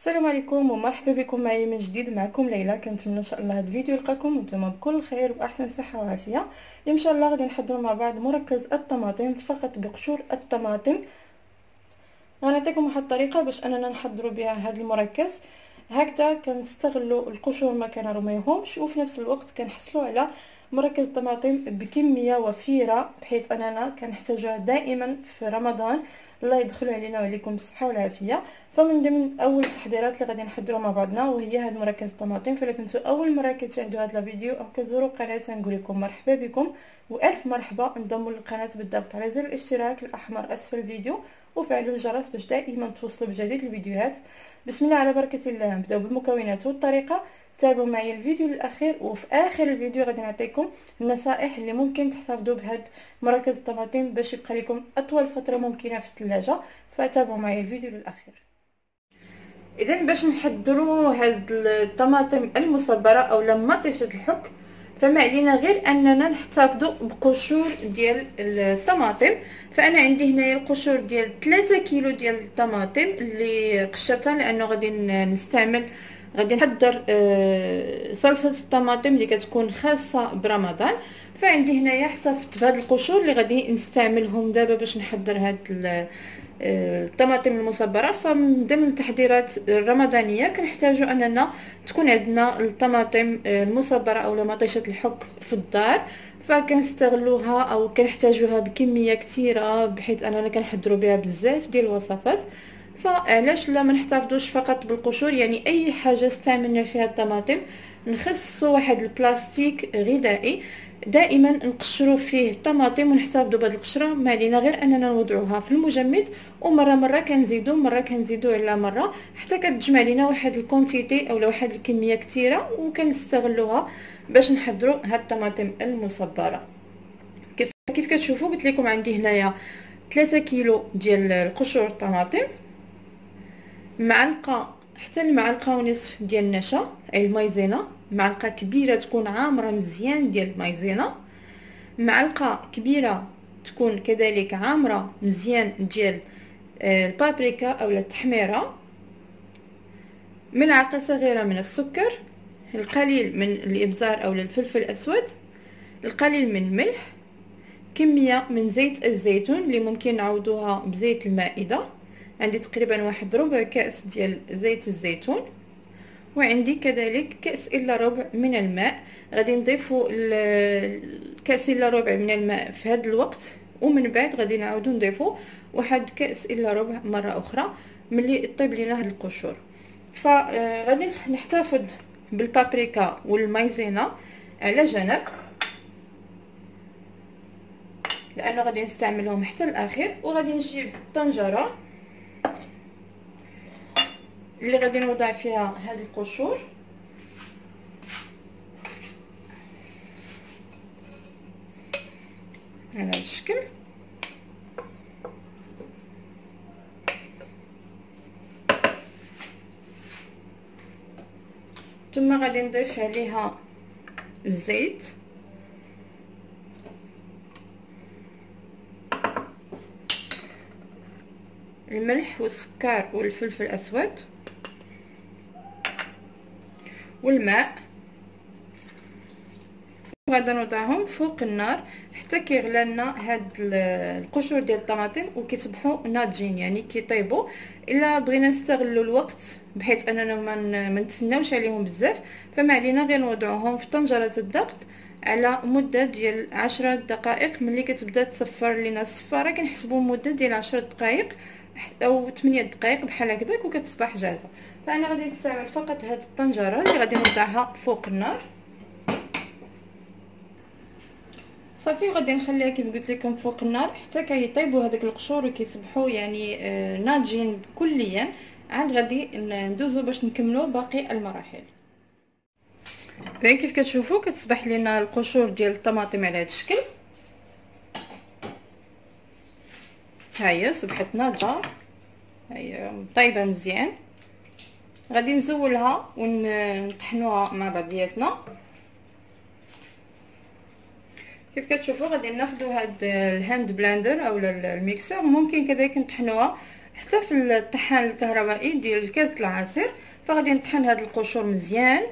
السلام عليكم ومرحبا بكم معي من جديد. معكم ليلى. كنتمنى ان شاء الله هذا الفيديو يلقاكم وانتم بكل خير واحسن صحه وعافيه. اليوم ان شاء الله غادي نحضروا مع بعض مركز الطماطم فقط بقشور الطماطم. غنعطيكم واحد الطريقه باش اننا نحضروا بها هذا المركز. هكذا كنستغلوا القشور ما كنرميوهمش وفي نفس الوقت كنحصلوا على مركز الطماطم بكميه وفيره بحيث اننا كنحتاجوها دائما في رمضان. الله يدخل علينا وعليكم بالصحه والعافيه. فمن ضمن اول التحضيرات اللي غادي نحضروها مع بعضنا وهي هذا مركز الطماطم. فالا كنتو اول مره كتشاهدوا هذا الفيديو او كتزوروا القناه نقول لكم مرحبا بكم والف مرحبا. انضموا للقناه بالضغط على زر الاشتراك الاحمر اسفل الفيديو وفعلوا الجرس باش دائما توصلوا بجديد الفيديوهات. بسم الله على بركه الله. نبداو بالمكونات والطريقه. تابعوا معي الفيديو للاخير وفي اخر الفيديو غادي نعطيكم النصائح اللي ممكن تحتفظوا بهذا مركز الطماطم باش يبقى لكم اطول فتره ممكنه في الثلاجه. فتابعوا معي الفيديو للاخير. اذا باش نحضروا هاد الطماطم المصبره او مطيشه الحك فما علينا غير اننا نحتفظوا بقشور ديال الطماطم. فانا عندي هنايا القشور ديال 3 كيلو ديال الطماطم اللي قشرتها لانه غادي نحضر صلصه الطماطم اللي كتكون خاصه برمضان. فعندي هنايا احتفظت بهاد القشور اللي غادي نستعملهم دابا باش نحضر هاد الطماطم المصبره. فمن ضمن التحضيرات الرمضانيه كنحتاجوا اننا تكون عندنا الطماطم المصبره او مطيشه الحك في الدار. فكنستغلوها او كنحتاجوها بكميه كثيره بحيث اننا كنحضروا بها بزاف ديال الوصفات. فعلاش لا ما نحتفظوش فقط بالقشور؟ يعني اي حاجه استعملنا فيها الطماطم نخصصوا واحد البلاستيك غذائي دائما نقشروا فيه الطماطم ونحتفظوا بهذه القشره. ما علينا غير اننا نوضعوها في المجمد ومره كنزيدوا على مره حتى كتجمع لنا واحد الكونتيتي او واحد الكميه كثيره وكنستغلوها باش نحضروا هاد الطماطم المصبره. كيف كتشوفوا قلت لكم عندي هنايا 3 كيلو ديال القشور الطماطم، معلقه حتى المعلقه ونصف ديال النشا اي المايزينا، معلقه كبيره تكون عامره مزيان ديال المايزينا، معلقه كبيره تكون كذلك عامره مزيان ديال البابريكا او التحميره، ملعقه صغيره من السكر، القليل من الابزار او الفلفل الاسود، القليل من الملح، كميه من زيت الزيتون اللي ممكن نعوضوها بزيت المائده. عندي تقريبا واحد ربع كاس ديال زيت الزيتون، وعندي كذلك كاس الا ربع من الماء. غادي نضيفوا الكاس الا ربع من الماء في هذا الوقت ومن بعد غادي نعاودوا نضيفوا واحد كاس الا ربع مره اخرى ملي طيب لينا هاد القشور. فغادي نحتفظ بالبابريكا والمايزينا على جنب لانه غادي نستعملهم حتى الاخير. وغادي نجيب طنجره اللي غادي نوضع فيها هاد القشور على هذا الشكل. ثم غادي نضيف عليها الزيت، الملح والسكر والفلفل الاسود والماء. وغادي نوضعهم فوق النار حتى كيغلى لنا هاد القشور ديال الطماطم وكيصبحوا ناضجين يعني كيطيبوا. الا بغينا نستغلوا الوقت بحيث اننا ما نتسناوش عليهم بزاف فما علينا غير نوضعوهم في طنجره الضغط على مده ديال 10 دقائق. ملي كتبدا تصفر لينا الصفاره كنحسبوا مده ديال 10 دقائق او 8 دقائق بحال هكذاك وكتصبح جاهزه. فانا غادي نستعمل فقط هاد الطنجره اللي غادي نوضعها فوق النار صافي. غادي نخليها كيف قلت لكم فوق النار حتى كيطيبوا هذوك القشور وكيصبحوا يعني ناضجين كليا. عاد غادي ندوزو باش نكملوا باقي المراحل. كيف كتشوفوا كتصبح لنا القشور ديال الطماطم على هذا الشكل. ها هي صبحت ناضجه، هي طيبه مزيان. غادي نزولها ونطحنوها مع بعضياتنا. كيف كتشوفوا غادي ناخذوا هاد الهاند بلندر او الميكسر، ممكن كذلك نطحنوها حتى في الطحان الكهربائي ديال كاس العصير. فغادي نطحن هاد القشور مزيان.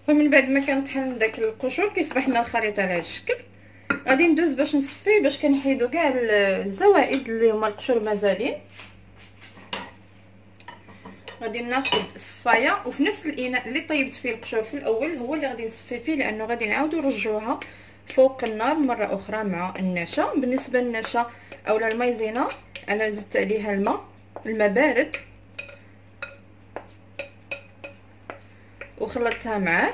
ومن بعد ما كنطحن داك القشور كيصبح لنا الخليط على هذا الشكل. غادي ندوز باش نصفيه، باش كنحيدو كاع الزوائد اللي هما القشور مازالين. غادي ناخذ الصفايه، وفي نفس الاناء اللي طيبت فيه القشور في الاول هو اللي غادي نصفي فيه، لانه غادي نعاودو نرجعوها فوق النار مره اخرى مع النشا. بالنسبه للنشا اولا المايزينا انا زدت عليها الماء بارد وخلطتها معاه.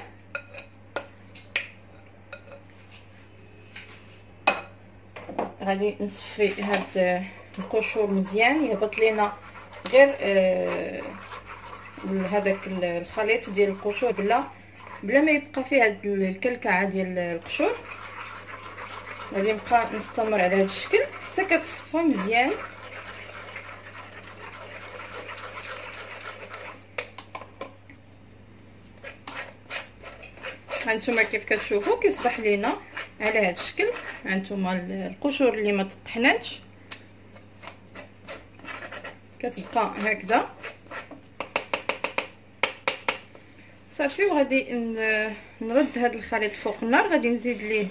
غادي نصفي هاد القشور مزيان يهبط لينا غير هذاك الخليط ديال القشور بلا ما يبقى فيه هاد الكلكعه ديال القشور. غادي نبقى نستمر على هذا الشكل حتى كتصفى مزيان. هانتوما كيف كتشوفوا كيصبح لينا على هذا الشكل. هانتوما القشور اللي ما تطحناتش كتبقى هكذا صافي. وغادي نرد هذا الخليط فوق النار. غادي نزيد ليه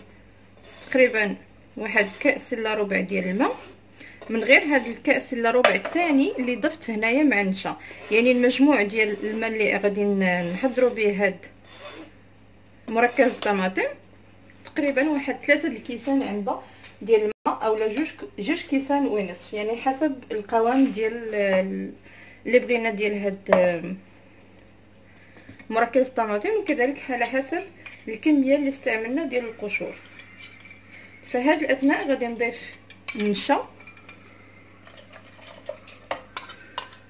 تقريبا واحد كاس الا ربع ديال الماء، من غير هذا الكاس الا ربع الثاني اللي ضفت هنايا مع النشا. يعني المجموع ديال الماء اللي غادي نحضروا به هاد مركز الطماطم تقريبا واحد 3 الكيسان علبه ديال الماء، اولا جوج كيسان ونصف، يعني حسب القوام ديال اللي بغينا ديال هاد مركز الطماطم، وكذلك على حسب الكميه اللي استعملنا ديال القشور. فهاد الاثناء غادي نضيف النشا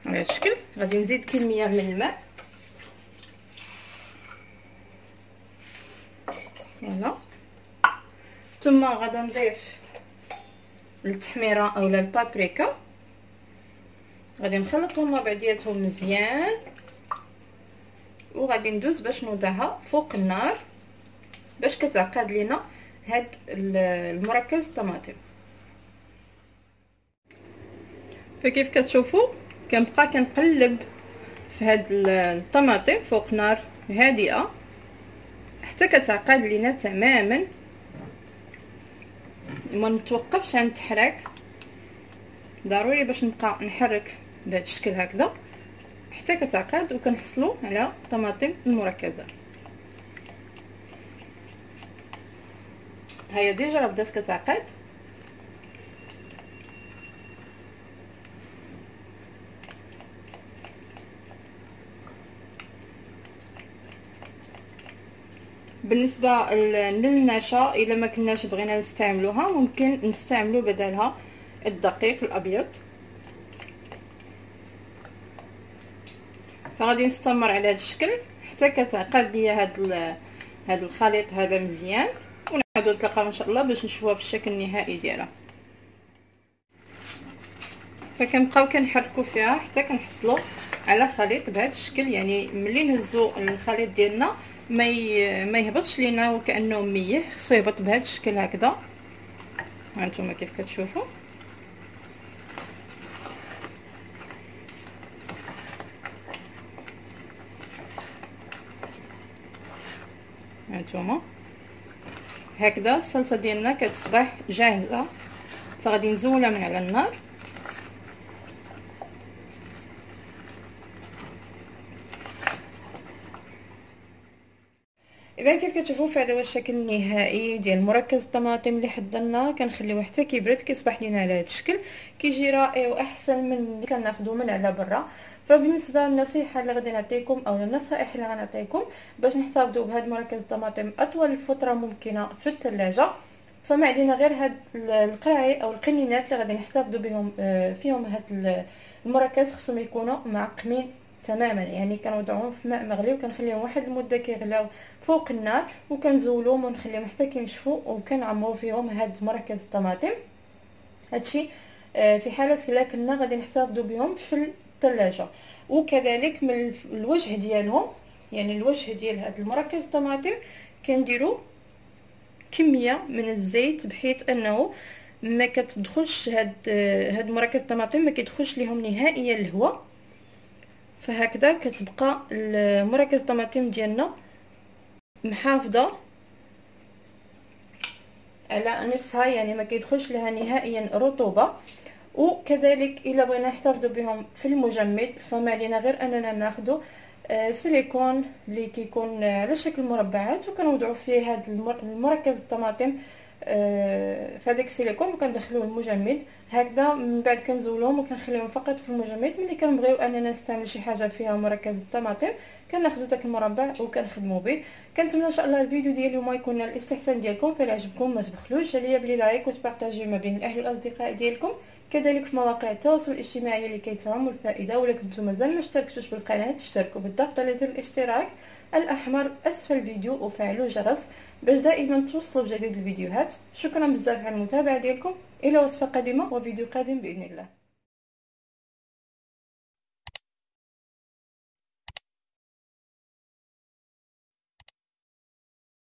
على هذا الشكل. غادي نزيد كميه من الماء فوالا، ثم غادي نضيف التحميره اولا البابريكا. غادي نخلطهم مع بعضياتهم مزيان، وغادي ندوز باش نوضعها فوق النار باش كتعقد لينا هاد المركز الطماطم. فكيف كتشوفوا كنبقى كنقلب في هاد الطماطم فوق نار هادئه حتى كتعقد لينا تماما. ما نتوقفش عن التحراك، ضروري باش نبقى نحرك بهذا الشكل هكذا حتى كتعقد وكنحصلوا على طماطم المركزه. هيا ديجا راه بدات كتعقد. بالنسبه للنشا الا ما كناش بغينا نستعملوها ممكن نستعملوا بدلها الدقيق الابيض. فغادي نستمر على هذا الشكل حتى كتعقد ليا هذا الخليط هذا مزيان، ونعاودو نتلاقاو ان شاء الله باش نشوفوها في الشكل النهائي ديالها. فكنبقاو كنحركوا فيها حتى كنحصلوا على خليط بهذا الشكل. يعني ملي نهزو الخليط ديالنا ما يهبطش لينا وكانه ميه، خصو يهبط بهذا الشكل هكذا. هانتوما كيف كتشوفوا هانتوما هكذا. الصلصه ديالنا كتصبح جاهزه، فغادي نزولها من على النار. اذا كيف كتشوفوا فهذا هو الشكل النهائي ديال مركز الطماطم اللي حضرناه. كنخليوه حتى كيبرد كيصبح لينا على هذا الشكل، كيجي رائع واحسن من اللي كناخذوه من على برا. فبالنسبه للنصيحه اللي غادي نعطيكم او النصائح اللي غنعطيكم باش نحتفظوا بهذا مركز الطماطم اطول فتره ممكنه في الثلاجه، فما علينا غير هاد القراعي او القنينات اللي غادي نحتفظوا بهم فيهم هاد المركز خصهم يكونوا معقمين تماما. يعني كنوضعوهم في ماء مغلي وكنخليهم واحد المده كيغلاو فوق النار، وكنزولوهم ونخليهم حتى كينشفوا، وكنعمروا فيهم هاد مركز الطماطم. هادشي في حاله الا كنا غادي نحتفظوا بهم في الثلاجه. وكذلك من الوجه ديالهم، يعني الوجه ديال هاد المركز الطماطم كنديروا كميه من الزيت بحيث انه ما كتدخلش هاد مركز الطماطم ما كيدخلش ليهم نهائيا الهواء. فهكذا كتبقى مركز الطماطم ديالنا محافظه على نفسها، يعني ما كيدخلش لها نهائيا رطوبه. وكذلك الا بغينا نحتفظوا بهم في المجمد فما علينا غير اننا ناخذ سيليكون اللي كيكون على شكل مربعات، وكنوضعوا فيه هذا المركز الطماطم في هذاك السيليكون وكندخلوه المجمد. هكذا من بعد كنزولهم وكنخليهم فقط في المجمد. ملي كنبغيو اننا نستعمل شي حاجه فيها مركز الطماطم كناخذوا داك المربع وكنخدموا به. كنتمنى ان شاء الله الفيديو ديالي اليوم يكون الاستحسان ديالكم. فلا عجبكم ما تبخلوش عليا بلي لايك وتبارطاجيو ما بين الاهل والاصدقاء ديالكم، كذلك في مواقع التواصل الاجتماعي اللي كيتعموا الفائده. ولا كنتو مازال ما اشتركتوش بالقناه تشتركوا بالضغط على زر الاشتراك الاحمر اسفل الفيديو وفعلوا الجرس باش دائما توصلوا بجديد الفيديوهات. شكرا بزاف على المتابعه ديالكم، الى وصفه قادمه وفيديو قادم باذن الله.